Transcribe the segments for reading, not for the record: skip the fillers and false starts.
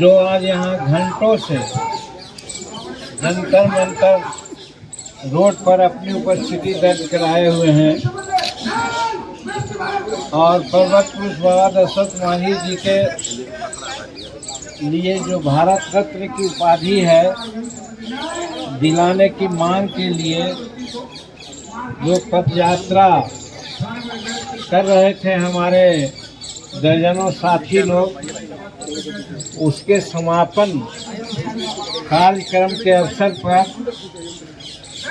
जो आज यहाँ घंटों से जंतर मंतर रोड पर अपनी उपस्थिति दर्ज कराए हुए हैं और पर्वत पुरुष बाबा दशरथ मांझी जी के लिए जो भारत रत्न की उपाधि है दिलाने की मांग के लिए जो पद यात्रा कर रहे थे हमारे दर्जनों साथी लोग, उसके समापन कार्यक्रम के अवसर पर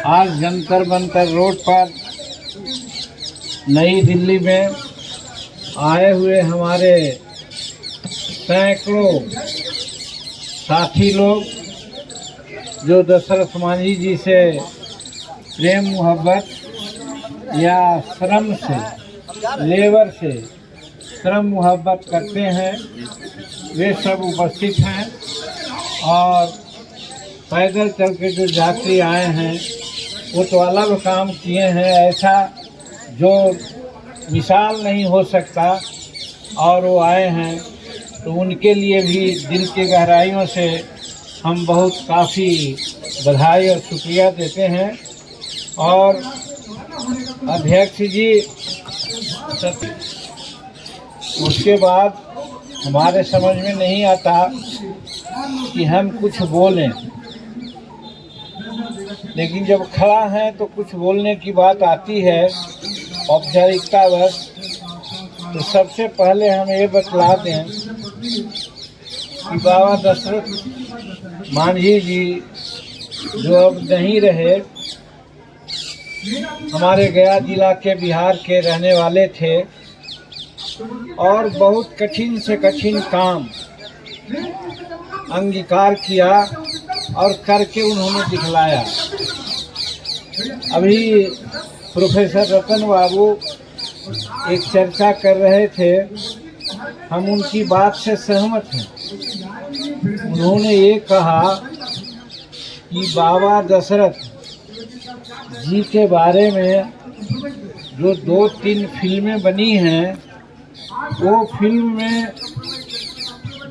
आज जंतर मंतर रोड पर नई दिल्ली में आए हुए हमारे सैकड़ों साथी लोग जो दशरथ मांझी जी से प्रेम मोहब्बत या श्रम से लेबर से श्रम मोहब्बत करते हैं, वे सब उपस्थित हैं। और पैदल चल के जो यात्री आए हैं वो तो अलग काम किए हैं, ऐसा जो मिसाल नहीं हो सकता, और वो आए हैं तो उनके लिए भी दिल की गहराइयों से हम बहुत काफ़ी बधाई और शुक्रिया देते हैं। और अध्यक्ष जी उसके बाद हमारे समझ में नहीं आता कि हम कुछ बोलें, लेकिन जब खड़ा हैं तो कुछ बोलने की बात आती है औपचारिकता बस। तो सबसे पहले हम ये बतला दें कि बाबा दशरथ मांझी जी जो अब नहीं रहे, हमारे गया जिला के बिहार के रहने वाले थे और बहुत कठिन से कठिन काम अंगीकार किया और करके उन्होंने दिखलाया। अभी प्रोफेसर रतन बाबू एक चर्चा कर रहे थे, हम उनकी बात से सहमत हैं। उन्होंने ये कहा कि बाबा दशरथ जी के बारे में जो 2-3 फिल्में बनी हैं, वो फिल्म में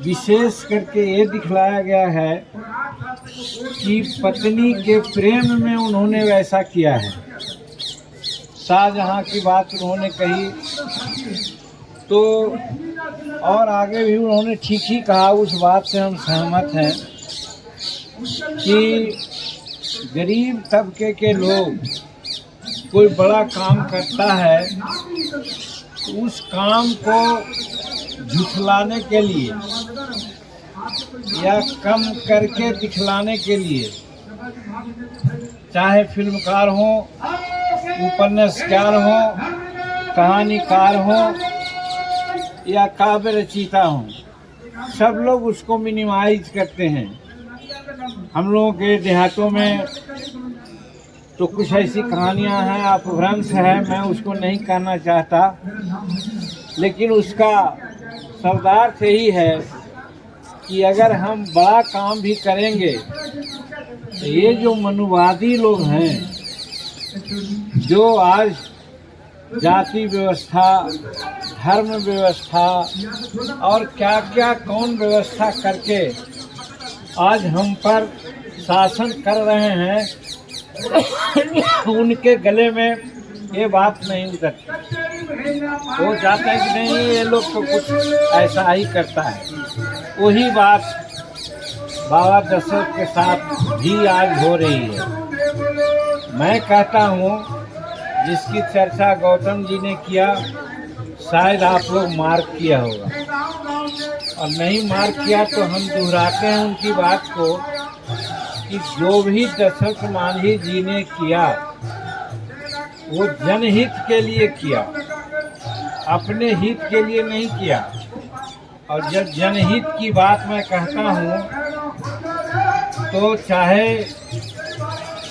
विशेष करके ये दिखलाया गया है कि पत्नी के प्रेम में उन्होंने वैसा किया है। शाहजहां की बात उन्होंने कही तो, और आगे भी उन्होंने ठीक ही कहा, उस बात से हम सहमत हैं कि गरीब तबके के लोग कोई बड़ा काम करता है, उस काम को झुठलाने के लिए या कम करके दिखलाने के लिए, चाहे फिल्मकार हो, उपन्यासकार हो, कहानीकार हो या काव्य रचयिता हो, सब लोग उसको मिनिमाइज करते हैं। हम लोगों के देहातों में तो कुछ ऐसी कहानियां हैं, अपभ्रंश है, मैं उसको नहीं कहना चाहता, लेकिन उसका शब्दार्थ यही है कि अगर हम बड़ा काम भी करेंगे तो ये जो मनुवादी लोग हैं, जो आज जाति व्यवस्था, धर्म व्यवस्था और क्या क्या कौन व्यवस्था करके आज हम पर शासन कर रहे हैं, उनके गले में ये बात नहीं उतरती। वो चाहते हैं कि नहीं ये लोग तो कुछ ऐसा ही करता है। वही बात बाबा दशरथ के साथ भी आज हो रही है। मैं कहता हूँ जिसकी चर्चा गौतम जी ने किया, शायद आप लोग मार्क किया होगा, और नहीं मार्क किया तो हम दोहराते हैं उनकी बात को कि जो भी दशरथ मांझी जी ने किया वो जनहित के लिए किया, अपने हित के लिए नहीं किया। और जब जनहित की बात मैं कहता हूँ तो चाहे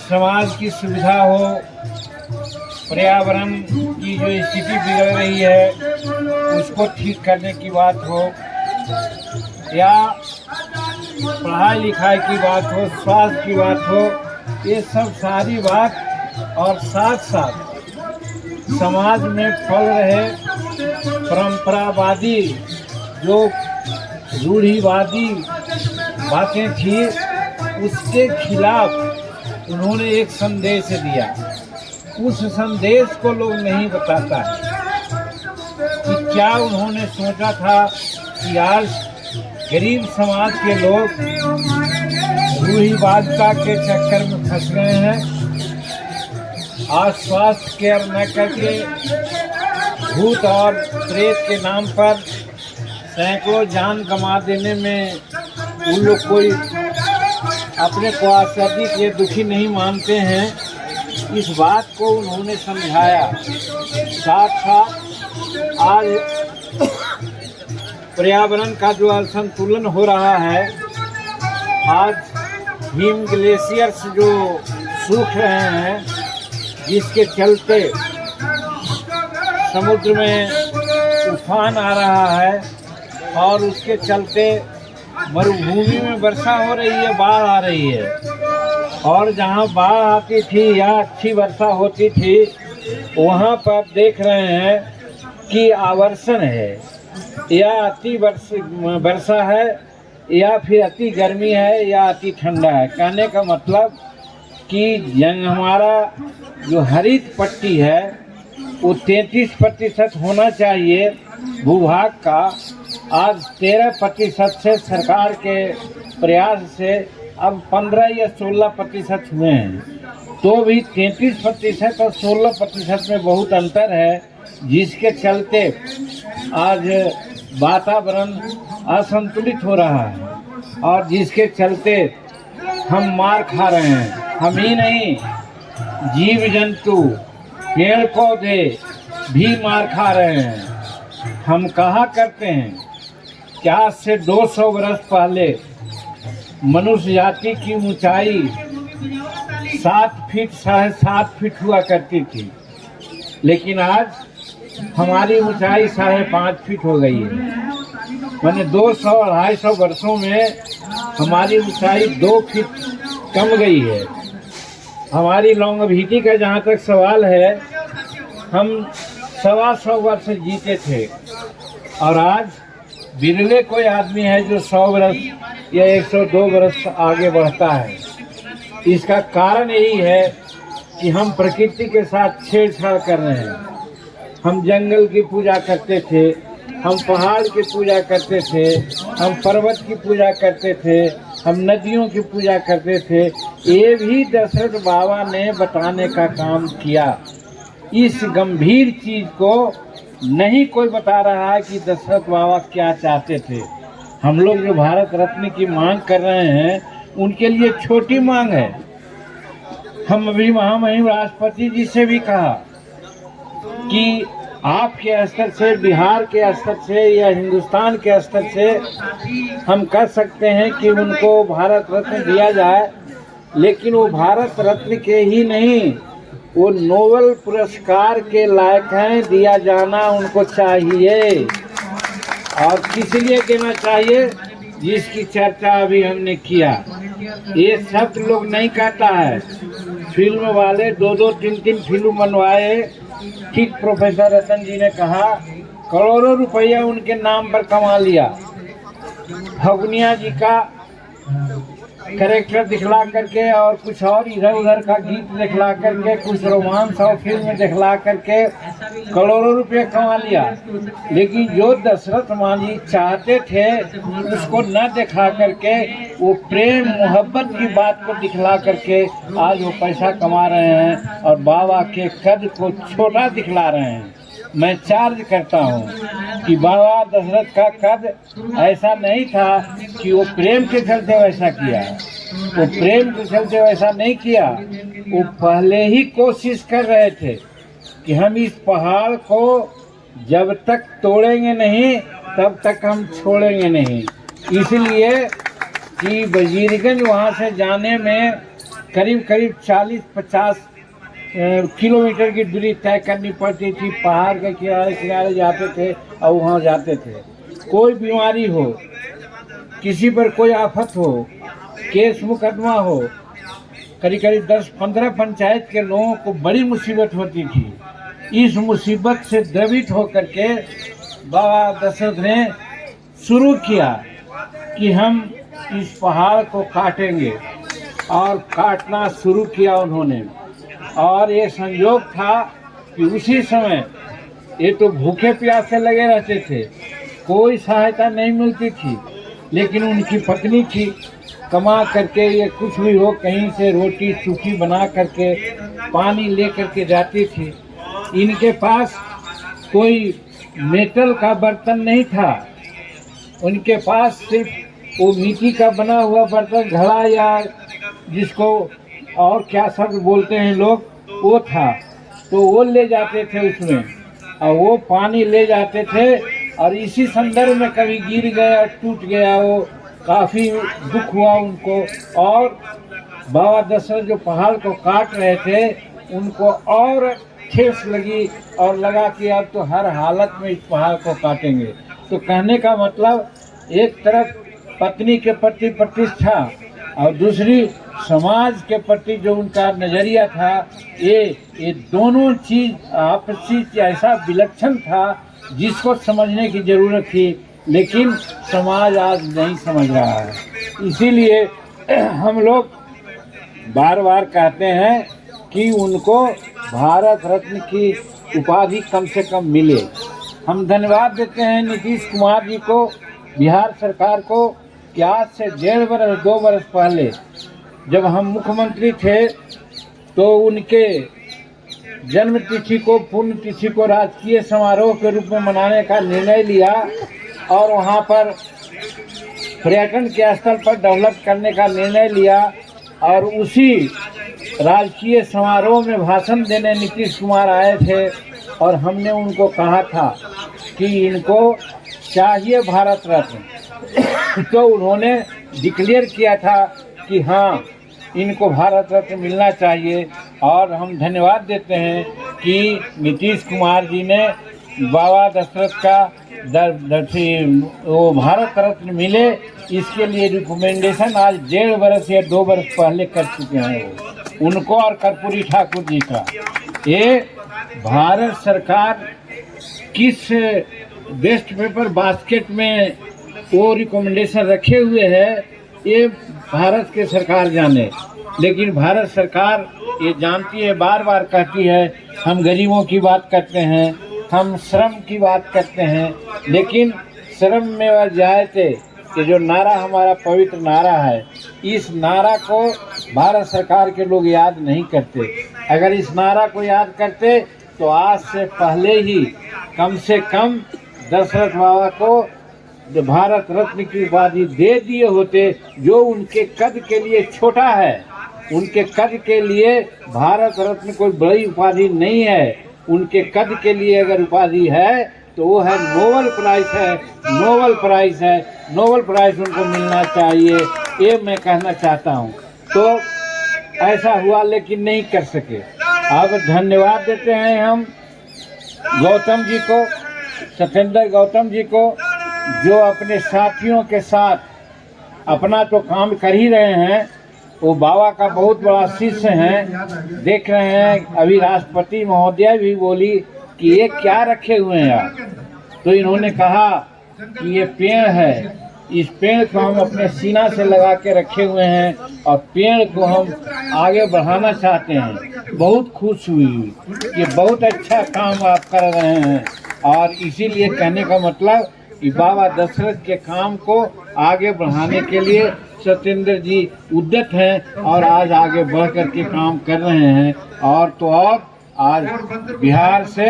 समाज की सुविधा हो, पर्यावरण की जो स्थिति बिगड़ रही है उसको ठीक करने की बात हो, या पढ़ाई लिखाई की बात हो, स्वास्थ्य की बात हो, ये सब सारी बात, और साथ साथ समाज में फल रहे परंपरावादी जो रूढ़िवादी बातें थी, उसके खिलाफ उन्होंने एक संदेश दिया। उस संदेश को लोग नहीं बताता है कि क्या उन्होंने सोचा था कि आज गरीब समाज के लोग रूढ़िवादिता के चक्कर में फंस गए हैं। आज स्वास्थ्य केयर न करके भूत और प्रेत के नाम पर सैकड़ों जान गंवा देने में उन लोग कोई अपने को आश्चर्यचकित या दुखी नहीं मानते हैं। इस बात को उन्होंने समझाया। साथ साथ आज पर्यावरण का जो असंतुलन हो रहा है, आज हिम ग्लेशियर्स जो सूख रहे हैं, जिसके चलते समुद्र में तूफान आ रहा है और उसके चलते मरुभूमि में वर्षा हो रही है, बाढ़ आ रही है। और जहाँ बाढ़ आती थी या अच्छी वर्षा होती थी, वहाँ पर देख रहे हैं कि आवर्षण है, या अति वर्षा है, या फिर अति गर्मी है, या अति ठंडा है। कहने का मतलब कि हमारा जो हरित पट्टी है वो 33% होना चाहिए भूभाग का, आज 13% से सरकार के प्रयास से अब 15 या 16% हुए हैं। तो भी 33% और 16% में बहुत अंतर है, जिसके चलते आज वातावरण असंतुलित हो रहा है और जिसके चलते हम मार खा रहे हैं। हम ही नहीं, जीव जंतु, पेड़ पौधे भी मार खा रहे हैं। हम कहा करते हैं कि आज से 200 वर्ष पहले मनुष्य जाति की ऊंचाई 7 फीट 7.5 फीट हुआ करती थी, लेकिन आज हमारी ऊंचाई 5.5 फीट हो गई है। मैंने 200-250 वर्षों में हमारी ऊंचाई 2 फीट कम गई है। हमारी लॉन्गेविटी का जहाँ तक सवाल है, हम 125 वर्ष जीते थे और आज बिरले कोई आदमी है जो 100 वर्ष या 102 वर्ष आगे बढ़ता है। इसका कारण यही है कि हम प्रकृति के साथ छेड़छाड़ कर रहे हैं। हम जंगल की पूजा करते थे, हम पहाड़ की पूजा करते थे, हम पर्वत की पूजा करते थे, हम नदियों की पूजा करते थे। ये भी दशरथ बाबा ने बताने का काम किया। इस गंभीर चीज को नहीं कोई बता रहा है कि दशरथ बाबा क्या चाहते थे। हम लोग जो भारत रत्न की मांग कर रहे हैं, उनके लिए छोटी मांग है। हम अभी महामहिम राष्ट्रपति जी से भी कहा कि आपके स्तर से, बिहार के स्तर से या हिंदुस्तान के स्तर से हम कह सकते हैं कि उनको भारत रत्न दिया जाए, लेकिन वो भारत रत्न के ही नहीं, वो नोबेल पुरस्कार के लायक हैं। दिया जाना उनको चाहिए। और किस लिए देना चाहिए? जिसकी चर्चा अभी हमने किया। ये शब्द लोग नहीं कहता है। फिल्म वाले 2-2, 3-3 फिल्म बनवाए। ठीक प्रोफेसर रतन जी ने कहा, करोड़ों रुपया उनके नाम पर कमा लिया। फगुनिया जी का कैरेक्टर दिखला करके और कुछ और इधर उधर का गीत दिखला करके, कुछ रोमांस और फिल्म दिखला करके करोड़ों रुपये कमा लिया। लेकिन जो दशरथ मांझी चाहते थे उसको न दिखा करके, वो प्रेम मोहब्बत की बात को दिखला करके आज वो पैसा कमा रहे हैं और बाबा के कद को छोटा दिखला रहे हैं। मैं चार्ज करता हूँ कि बाबा दशरथ का कद ऐसा नहीं था कि वो प्रेम के चलते वैसा किया। वो प्रेम के चलते वैसा नहीं किया। वो पहले ही कोशिश कर रहे थे कि हम इस पहाड़ को जब तक तोड़ेंगे नहीं, तब तक हम छोड़ेंगे नहीं। इसलिए कि वजीरगंज वहाँ से जाने में करीब 40-50 किलोमीटर की दूरी तय करनी पड़ती थी। पहाड़ के किनारे किनारे जाते थे और वहाँ जाते थे। कोई बीमारी हो, किसी पर कोई आफत हो, केस मुकदमा हो, करीब 10-15 पंचायत के लोगों को बड़ी मुसीबत होती थी। इस मुसीबत से द्रवित होकर के बाबा दशरथ ने शुरू किया कि हम इस पहाड़ को काटेंगे, और काटना शुरू किया उन्होंने। और ये संयोग था कि उसी समय ये तो भूखे प्यासे लगे रहते थे, कोई सहायता नहीं मिलती थी, लेकिन उनकी पत्नी थी, कमा करके ये कुछ भी हो कहीं से रोटी सूखी बना करके पानी ले करके जाती थी। इनके पास कोई मेटल का बर्तन नहीं था, उनके पास सिर्फ वो मिट्टी का बना हुआ बर्तन, घड़ा या जिसको और क्या शब्द बोलते हैं लोग, वो था। तो वो ले जाते थे उसमें, और वो पानी ले जाते थे, और इसी संदर्भ में कभी गिर गया, टूट गया, वो काफ़ी दुख हुआ उनको। और बाबा दशरथ जो पहाड़ को काट रहे थे, उनको और ठेस लगी, और लगा कि अब तो हर हालत में इस पहाड़ को काटेंगे। तो कहने का मतलब, एक तरफ पत्नी के प्रति प्रतिष्ठा, और दूसरी समाज के प्रति जो उनका नज़रिया था, ये दोनों चीज़ आपसी ऐसा विलक्षण था जिसको समझने की ज़रूरत थी, लेकिन समाज आज नहीं समझ रहा है। इसीलिए हम लोग बार बार कहते हैं कि उनको भारत रत्न की उपाधि कम से कम मिले। हम धन्यवाद देते हैं नीतीश कुमार जी को, बिहार सरकार को, कि आज से 1.5 वर्ष 2 वर्ष पहले जब हम मुख्यमंत्री थे, तो उनके जन्म तिथि को, पुण्य तिथि को राजकीय समारोह के रूप में मनाने का निर्णय लिया, और वहाँ पर पर्यटन के स्थल पर डेवलप करने का निर्णय लिया। और उसी राजकीय समारोह में भाषण देने नीतीश कुमार आए थे, और हमने उनको कहा था कि इनको चाहिए भारत रत्न। तो उन्होंने डिक्लेयर किया था कि हाँ, इनको भारत रत्न मिलना चाहिए। और हम धन्यवाद देते हैं कि नीतीश कुमार जी ने बाबा दशरथ का वो भारत रत्न मिले, इसके लिए रिकमेंडेशन आज 1.5 वर्ष या 2 वर्ष पहले कर चुके हैं वो, उनको और कर्पूरी ठाकुर जी का। ये भारत सरकार किस बेस्ट पेपर बास्केट में वो रिकमेंडेशन रखे हुए है, ये भारत के सरकार जाने। लेकिन भारत सरकार ये जानती है, बार बार कहती है, हम गरीबों की बात करते हैं, हम श्रम की बात करते हैं, लेकिन श्रम में वह जायते कि जो नारा हमारा पवित्र नारा है, इस नारा को भारत सरकार के लोग याद नहीं करते। अगर इस नारा को याद करते तो आज से पहले ही कम से कम दशरथ बाबा को जो भारत रत्न की उपाधि दे दिए होते, जो उनके कद के लिए छोटा है। उनके कद के लिए भारत रत्न कोई बड़ी उपाधि नहीं है, उनके कद के लिए अगर उपाधि है तो वो है नोबेल प्राइज है, नोबेल प्राइज है, नोबेल प्राइज उनको मिलना चाहिए, ये मैं कहना चाहता हूँ। तो ऐसा हुआ, लेकिन नहीं कर सके। अब धन्यवाद देते हैं हम गौतम जी को, सत्येंद्र गौतम जी को, जो अपने साथियों के साथ अपना तो काम कर ही रहे हैं, वो बाबा का बहुत बड़ा शिष्य हैं। देख रहे हैं, अभी राष्ट्रपति महोदया भी बोली कि ये क्या रखे हुए हैं आप, तो इन्होंने कहा कि ये पेड़ है, इस पेड़ को हम अपने सीना से लगा के रखे हुए हैं, और पेड़ को हम आगे बढ़ाना चाहते हैं। बहुत खुश हुई, ये बहुत अच्छा काम आप कर रहे हैं। और इसीलिए कहने का मतलब कि बाबा दशरथ के काम को आगे बढ़ाने के लिए सत्येंद्र जी उद्यत हैं, और आज आगे बढ़ कर के काम कर रहे हैं। और तो और आज बिहार से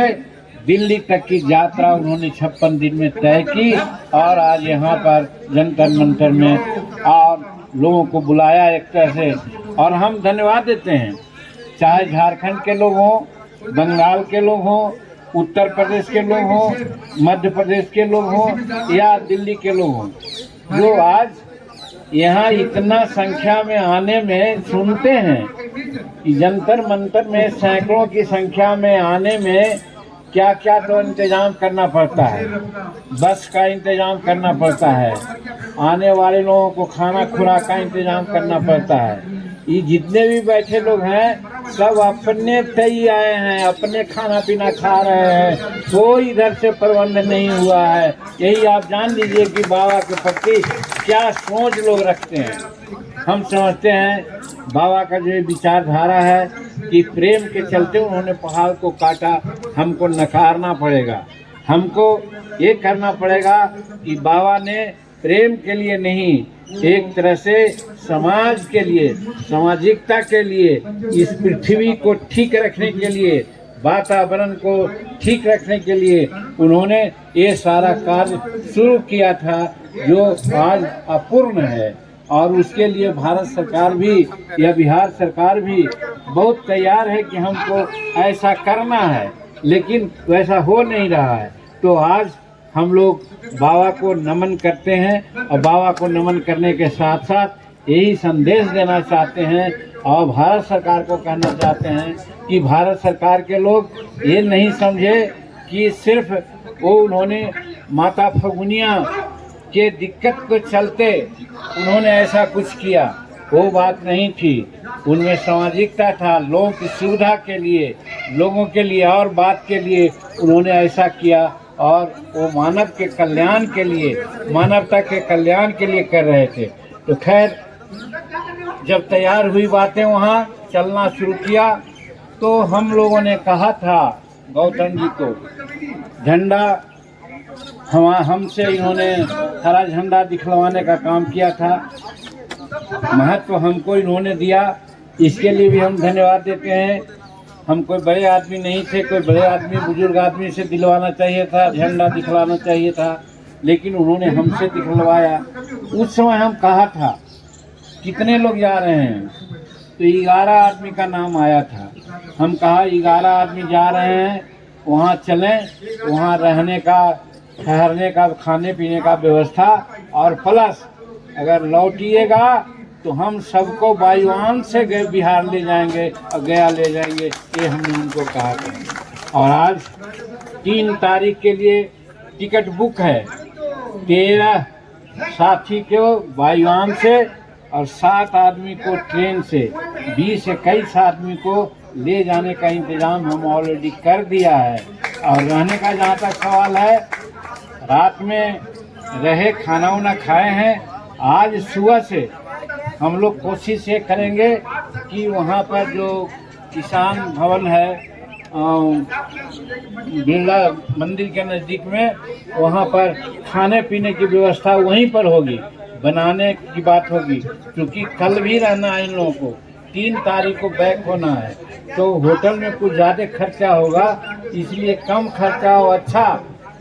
दिल्ली तक की यात्रा उन्होंने 56 दिन में तय की, और आज यहाँ पर जंतर मंतर में और लोगों को बुलाया एक तरह से। और हम धन्यवाद देते हैं, चाहे झारखंड के लोग हों, बंगाल के लोग हों, उत्तर प्रदेश के लोग हों, मध्य प्रदेश के लोग हों, या दिल्ली के लोग हों, जो आज यहाँ इतना संख्या में आने में सुनते हैं कि जंतर मंतर में सैकड़ों की संख्या में आने में क्या क्या तो इंतज़ाम करना पड़ता है। बस का इंतज़ाम करना पड़ता है, आने वाले लोगों को खाना खुराक का इंतज़ाम करना पड़ता है। ये जितने भी बैठे लोग हैं सब अपने तय आए हैं, अपने खाना पीना खा रहे हैं, कोई इधर से प्रबंध नहीं हुआ है। यही आप जान लीजिए कि बाबा के प्रति क्या सोच लोग रखते हैं। हम समझते हैं बाबा का जो विचारधारा है कि प्रेम के चलते उन्होंने पहाड़ को काटा, हमको नकारना पड़ेगा। हमको ये करना पड़ेगा कि बाबा ने प्रेम के लिए नहीं, एक तरह से समाज के लिए, सामाजिकता के लिए, इस पृथ्वी को ठीक रखने के लिए, वातावरण को ठीक रखने के लिए उन्होंने ये सारा कार्य शुरू किया था जो आज अपूर्ण है। और उसके लिए भारत सरकार भी या बिहार सरकार भी बहुत तैयार है कि हमको ऐसा करना है, लेकिन वैसा हो नहीं रहा है। तो आज हम लोग बाबा को नमन करते हैं और बाबा को नमन करने के साथ साथ यही संदेश देना चाहते हैं और भारत सरकार को कहना चाहते हैं कि भारत सरकार के लोग ये नहीं समझे कि सिर्फ वो उन्होंने माता फगुनिया के दिक्कत के चलते उन्होंने ऐसा कुछ किया, वो बात नहीं थी। उनमें सामाजिकता था, लोगों की सुविधा के लिए, लोगों के लिए और बात के लिए उन्होंने ऐसा किया और वो मानव के कल्याण के लिए, मानवता के कल्याण के लिए कर रहे थे। तो खैर जब तैयार हुई बातें वहाँ चलना शुरू किया तो हम लोगों ने कहा था गौतम जी को झंडा हमसे इन्होंने हरा झंडा दिखलवाने का काम किया था, महत्व हमको इन्होंने दिया, इसके लिए भी हम धन्यवाद देते हैं। हम कोई बड़े आदमी नहीं थे, कोई बड़े आदमी बुजुर्ग आदमी से दिलवाना चाहिए था, झंडा दिखलाना चाहिए था, लेकिन उन्होंने हमसे दिखलवाया। उस समय हम कहा था कितने लोग जा रहे हैं, तो 11 आदमी का नाम आया था। हम कहा 11 आदमी जा रहे हैं, वहाँ चलें, वहाँ रहने का, ठहरने का, खाने पीने का व्यवस्था, और प्लस अगर लौटिएगा तो हम सबको वायुयान से बिहार ले जाएंगे और गया ले जाएंगे, ये हमने उनको कहा था। और आज 3 तारीख के लिए टिकट बुक है, 13 साथी को वायुयान से और 7 आदमी को ट्रेन से, 20-21 आदमी को ले जाने का इंतज़ाम हम ऑलरेडी कर दिया है। और रहने का जहाँ तक सवाल है, रात में रहे, खाना वाना खाए हैं। आज सुबह से हम लोग कोशिश ये करेंगे कि वहाँ पर जो किसान भवन है बिरला मंदिर के नज़दीक में, वहाँ पर खाने पीने की व्यवस्था वहीं पर होगी, बनाने की बात होगी, क्योंकि कल भी रहना है इन लोगों को, 3 तारीख को बैक होना है। तो होटल में कुछ ज़्यादा खर्चा होगा, इसलिए कम खर्चा और अच्छा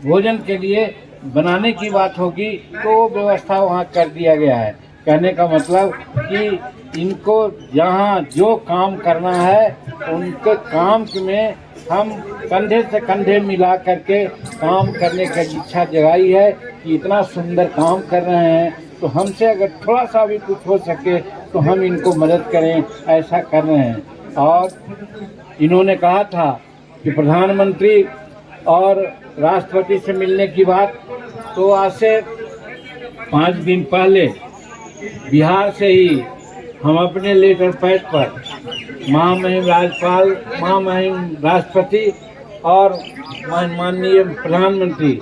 भोजन के लिए बनाने की बात होगी, तो व्यवस्था वहाँ कर दिया गया है। कहने का मतलब कि इनको जहाँ जो काम करना है उनके काम में हम कंधे से कंधे मिला करके काम करने की इच्छा जगाई है कि इतना सुंदर काम कर रहे हैं, तो हमसे अगर थोड़ा सा भी कुछ हो सके तो हम इनको मदद करें, ऐसा कर रहे हैं। और इन्होंने कहा था कि प्रधानमंत्री और राष्ट्रपति से मिलने की बात, तो आज से 5 दिन पहले बिहार से ही हम अपने लेटर पैड पर महामहिम राज्यपाल, महामहिम राष्ट्रपति और माननीय प्रधानमंत्री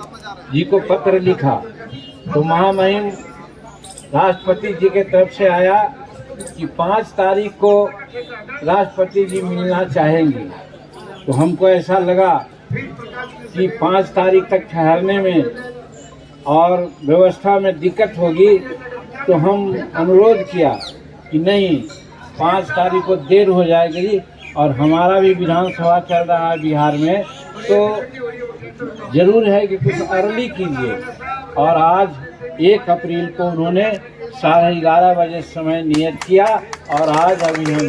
जी को पत्र लिखा। तो महामहिम राष्ट्रपति जी के तरफ से आया कि 5 तारीख को राष्ट्रपति जी मिलना चाहेंगे। तो हमको ऐसा लगा कि 5 तारीख तक ठहरने में और व्यवस्था में दिक्कत होगी, तो हम अनुरोध किया कि नहीं, 5 तारीख को देर हो जाएगी और हमारा भी विधानसभा चल रहा है बिहार में, तो ज़रूर है कि कुछ अर्ली कीजिए। और आज 1 अप्रैल को उन्होंने 11:30 बजे समय नियत किया और आज अभी हम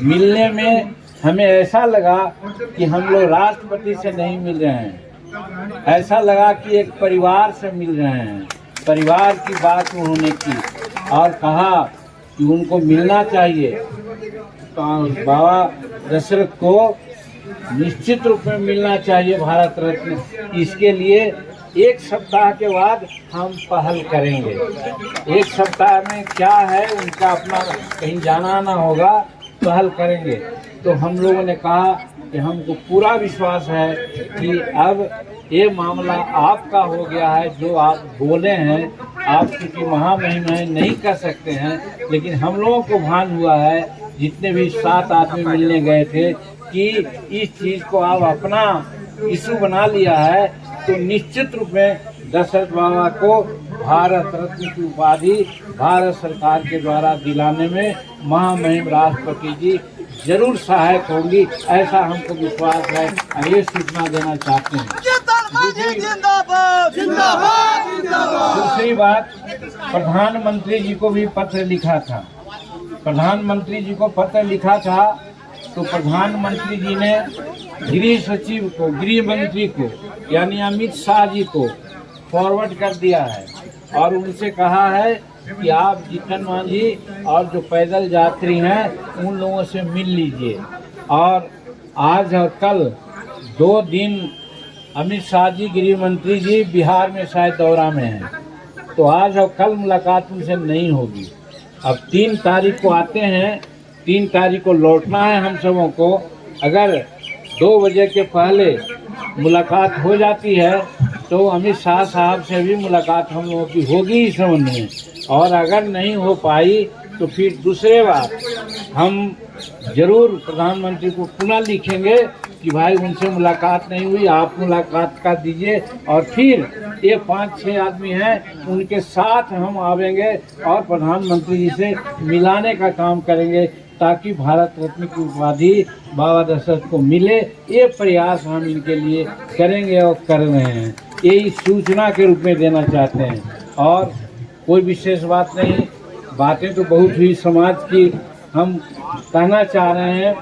मिलने में हमें ऐसा लगा कि हम लोग राष्ट्रपति से नहीं मिल रहे हैं, ऐसा लगा कि एक परिवार से मिल रहे हैं। परिवार की बात उन्होंने की और कहा कि उनको मिलना चाहिए। तो बाबा दशरथ को निश्चित रूप में मिलना चाहिए भारत रत्न। इसके लिए 1 सप्ताह के बाद हम पहल करेंगे। 1 सप्ताह में क्या है, उनका अपना कहीं जाना ना होगा, पहल करेंगे। तो हम लोगों ने कहा कि हमको पूरा विश्वास है कि अब ये मामला आपका हो गया है, जो आप बोले हैं। आप चूँकि महामहिम हैं, नहीं कर सकते हैं, लेकिन हम लोगों को भान हुआ है, जितने भी 7 आदमी मिलने गए थे, कि इस चीज़ को आप अपना इशू बना लिया है, तो निश्चित रूप में दशरथ बाबा को भारत रत्न की उपाधि भारत सरकार के द्वारा दिलाने में महामहिम राष्ट्रपति जी जरूर सहायक होंगी, ऐसा हमको विश्वास है। ये सूचना देना चाहते हैं। दूसरी बात, प्रधानमंत्री जी को भी पत्र लिखा था। प्रधानमंत्री जी को पत्र लिखा था, तो प्रधानमंत्री जी ने गृह सचिव को, गृह मंत्री को, यानी अमित शाह जी को फॉरवर्ड कर दिया है और उनसे कहा है कि आप जीतन मांझी और जो पैदल यात्री हैं उन लोगों से मिल लीजिए। और आज और कल 2 दिन अमित शाह जी, गृह मंत्री जी बिहार में शायद दौरा में हैं, तो आज और कल मुलाकात उनसे नहीं होगी। अब 3 तारीख को आते हैं, 3 तारीख को लौटना है हम सबों को। अगर 2 बजे के पहले मुलाकात हो जाती है तो अमित शाह साहब से भी मुलाकात हम लोगों की होगी इस संबंध में, और अगर नहीं हो पाई तो फिर दूसरे बार हम जरूर प्रधानमंत्री को पुनः लिखेंगे कि भाई उनसे मुलाकात नहीं हुई, आप मुलाकात कर दीजिए। और फिर ये 5-6 आदमी हैं, उनके साथ हम आवेंगे और प्रधानमंत्री जी से मिलाने का काम करेंगे, ताकि भारत रत्न की उपाधि बाबा दशरथ को मिले। ये प्रयास हम इनके लिए करेंगे और कर रहे हैं। यही सूचना के रूप में देना चाहते हैं, और कोई विशेष बात नहीं। बातें तो बहुत हुई समाज की। हम कहना चाह रहे हैं,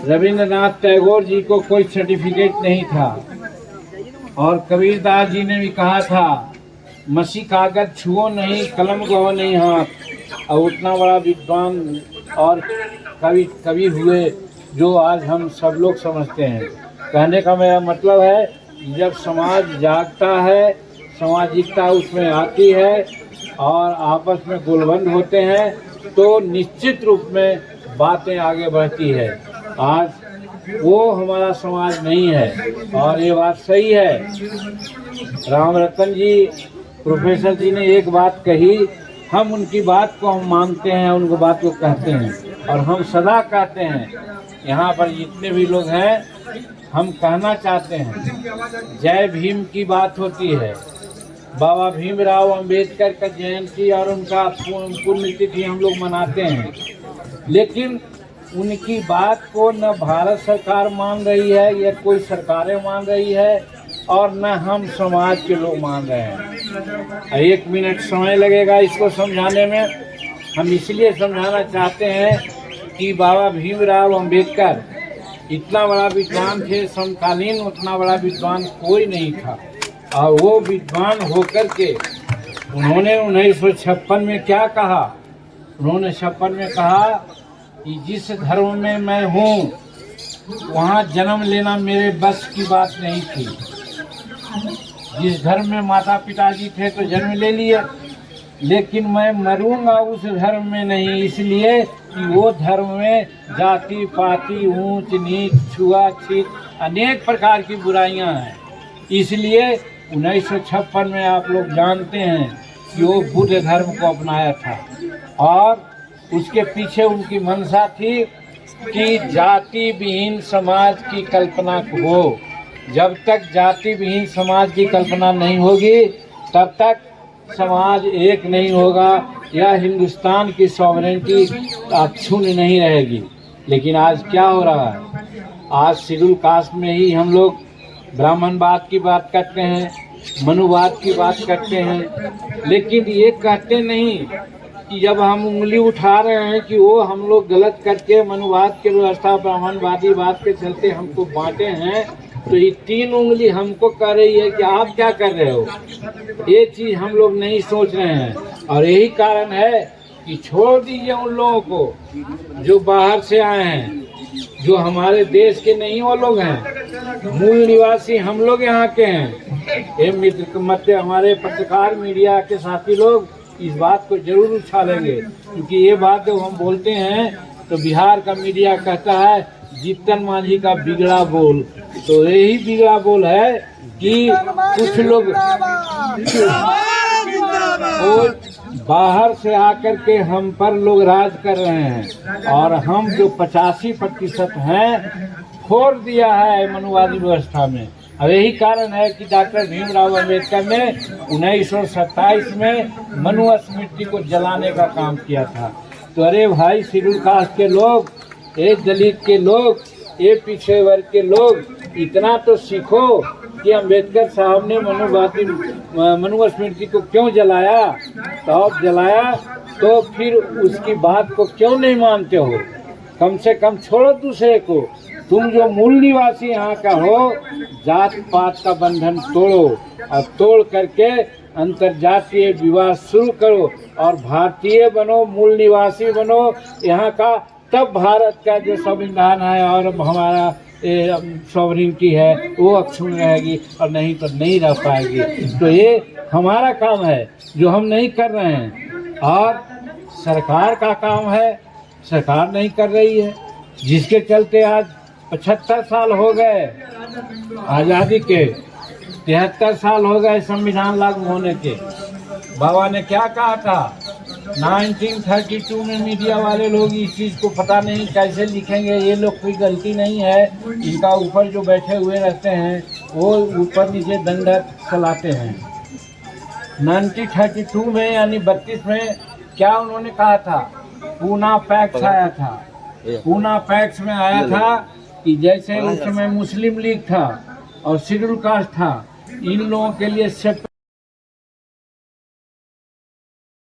रविंद्रनाथ टैगोर जी को कोई सर्टिफिकेट नहीं था, और कबीरदास जी ने भी कहा था, मसी कागज छुओ नहीं, कलम गहो नहीं हाथ। और उतना बड़ा विद्वान और कवि हुए जो आज हम सब लोग समझते हैं। कहने का मेरा मतलब है, जब समाज जागता है, सामाजिकता उसमें आती है और आपस में गोलबंद होते हैं, तो निश्चित रूप में बातें आगे बढ़ती है। आज वो हमारा समाज नहीं है, और ये बात सही है। राम रतन जी, प्रोफेसर जी ने एक बात कही, हम उनकी बात को हम मानते हैं, उनको बात को कहते हैं, और हम सदा कहते हैं। यहाँ पर जितने भी लोग हैं, हम कहना चाहते हैं, जय भीम की बात होती है, बाबा भीमराव अंबेडकर का जयंती और उनका पुण्यतिथि हम लोग मनाते हैं, लेकिन उनकी बात को न भारत सरकार मान रही है, या कोई सरकारें मान रही है, और न हम समाज के लोग मान रहे हैं। 1 मिनट समय लगेगा इसको समझाने में। हम इसलिए समझाना चाहते हैं कि बाबा भीमराव अंबेडकर इतना बड़ा विद्वान थे, समकालीन उतना बड़ा विद्वान कोई नहीं था। और वो विद्वान होकर के उन्होंने 1956 में क्या कहा? उन्होंने 56 में कहा कि जिस धर्म में मैं हूँ वहाँ जन्म लेना मेरे बस की बात नहीं थी। जिस धर्म में माता पिताजी थे तो जन्म ले लिए, लेकिन मैं मरूंगा उस धर्म में नहीं, इसलिए कि वो धर्म में जाति पाति, ऊंच नीच, छुआछूत, अनेक प्रकार की बुराइयां हैं। इसलिए 1956 में आप लोग जानते हैं कि वो बुद्ध धर्म को अपनाया था, और उसके पीछे उनकी मंशा थी कि जाति विहीन समाज की कल्पना हो। जब तक जाति विहीन समाज की कल्पना नहीं होगी, तब तक समाज एक नहीं होगा, या हिंदुस्तान की सॉवरेनिटी अक्षुण्ण नहीं रहेगी। लेकिन आज क्या हो रहा है? आज शेड्यूल कास्ट में ही हम लोग ब्राह्मणवाद की बात करते हैं, मनुवाद की बात करते हैं, लेकिन ये कहते नहीं कि जब हम उंगली उठा रहे हैं कि वो हम लोग गलत करके मनुवाद के व्यवस्था ब्राह्मणवादी बात के चलते हमको बांटे हैं, तो ये 3 उंगली हमको कह रही है कि आप क्या कर रहे हो। ये चीज़ हम लोग नहीं सोच रहे हैं, और यही कारण है कि छोड़ दीजिए उन लोगों को जो बाहर से आए हैं, जो हमारे देश के नहीं वो लोग हैं। मूल निवासी हम लोग यहाँ के हैं। ये मित्र मत हमारे पत्रकार मीडिया के साथी लोग इस बात को जरूर उछालेंगे, क्योंकि ये बात जब हम बोलते हैं तो बिहार का मीडिया कहता है जीतन मांझी का बिगड़ा बोल, तो यही बिगड़ा बोल है कि कुछ लोग वो बाहर से आकर के हम पर लोग राज कर रहे हैं, और हम जो 85% हैं फोड़ दिया है मनुवादी व्यवस्था में। अब यही कारण है कि डॉक्टर भीमराव अम्बेडकर ने 1927 में मनु स्मृति को जलाने का काम किया था। तो अरे भाई, शेड्यूल कास्ट के लोग, ये दलित के लोग, ये पिछड़े वर्ग के लोग, इतना तो सीखो कि अम्बेडकर साहब ने मनु स्मृति को क्यों जलाया। तो अब जलाया तो फिर उसकी बात को क्यों नहीं मानते हो? कम से कम छोड़ो दूसरे को। तुम जो मूल निवासी यहाँ का हो, जात पात का बंधन तोड़ो, और तोड़ करके अंतर्जातीय विवाह शुरू करो और भारतीय बनो, मूल निवासी बनो यहाँ का। तब भारत का जो संविधान है और हमारा सॉवरेनिटी है वो अक्षुण्ण रहेगी, और नहीं तो नहीं रह पाएगी। तो ये हमारा काम है जो हम नहीं कर रहे हैं, और सरकार का काम है, सरकार नहीं कर रही है, जिसके चलते आज 75 साल हो गए आज़ादी के, 73 साल हो गए संविधान लागू होने के। बाबा ने क्या कहा था 1932 में? मीडिया वाले लोग इस चीज़ को पता नहीं कैसे लिखेंगे, ये लोग कोई गलती नहीं है, इनका ऊपर जो बैठे हुए रहते हैं वो ऊपर नीचे दंडक चलाते हैं। 1932 में यानी 32 में क्या उन्होंने कहा था? पूना पैक्ट आया था। पूना पैक्ट में आया था कि जैसे उस समय मुस्लिम लीग था और शेड्यूल कास्ट था, इन लोगों के लिए सेपरेट